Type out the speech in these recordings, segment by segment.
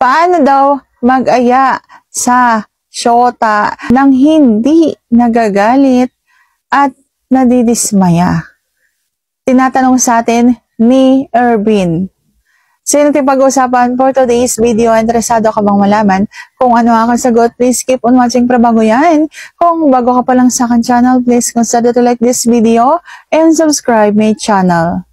Paano daw mag-aya sa syota nang hindi nagagalit at nadidismaya? Tinatanong sa atin ni Ervin. So yun ang pag-uusapan for today's video. Interesado ka bang malaman kung ano ang sagot? Please keep on watching para bago yan. Kung bago ka pa lang sa akin channel, please consider to like this video and subscribe my channel.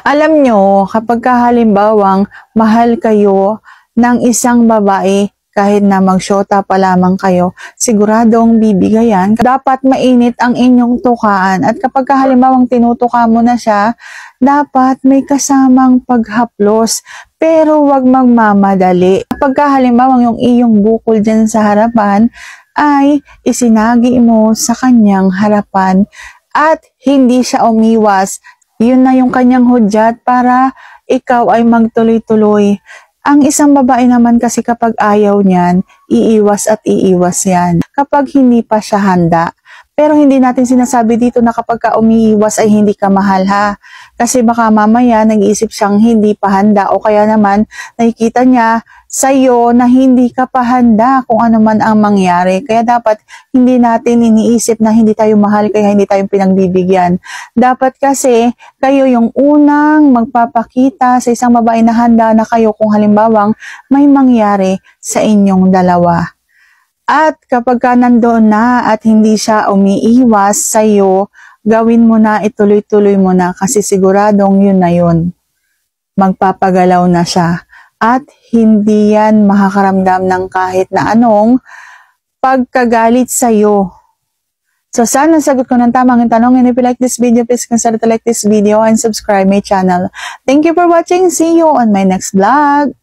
Alam nyo, kapag halimbawang mahal kayo ng isang babae, kahit na magsyota pa lamang kayo, siguradong bibigayan. Dapat mainit ang inyong tukaan. At kapag halimbawang tinutuka mo na siya, dapat may kasamang paghaplos. Pero wag magmamadali. Kapag halimbawang yung iyong bukol dyan sa harapan, ay isinagi mo sa kanyang harapan at hindi siya umiwas. Yun na yung kanyang hudyat para ikaw ay magtuloy-tuloy. Ang isang babae naman kasi kapag ayaw niyan, iiwas at iiwas yan. Kapag hindi pa siya handa. Pero hindi natin sinasabi dito na kapag ka umiiwas ay hindi ka mahal ha. Kasi baka mamaya nag-iisip siyang hindi pa handa o kaya naman nakikita niya sa'yo na hindi ka pa handa kung ano man ang mangyari. Kaya dapat hindi natin iniisip na hindi tayo mahal kaya hindi tayo pinagbibigyan. Dapat kasi kayo yung unang magpapakita sa isang babae na handa na kayo kung halimbawang may mangyari sa inyong dalawa. At kapag ka nandoon na at hindi siya umiiwas sa'yo, gawin mo na, ituloy-tuloy mo na kasi siguradong yun na yun. Magpapagalaw na siya. At hindi yan makakaramdam ng kahit na anong pagkagalit sa'yo. So sana sagot ko ng tamang tanong. And if you like this video, please consider to like this video and subscribe my channel. Thank you for watching. See you on my next vlog.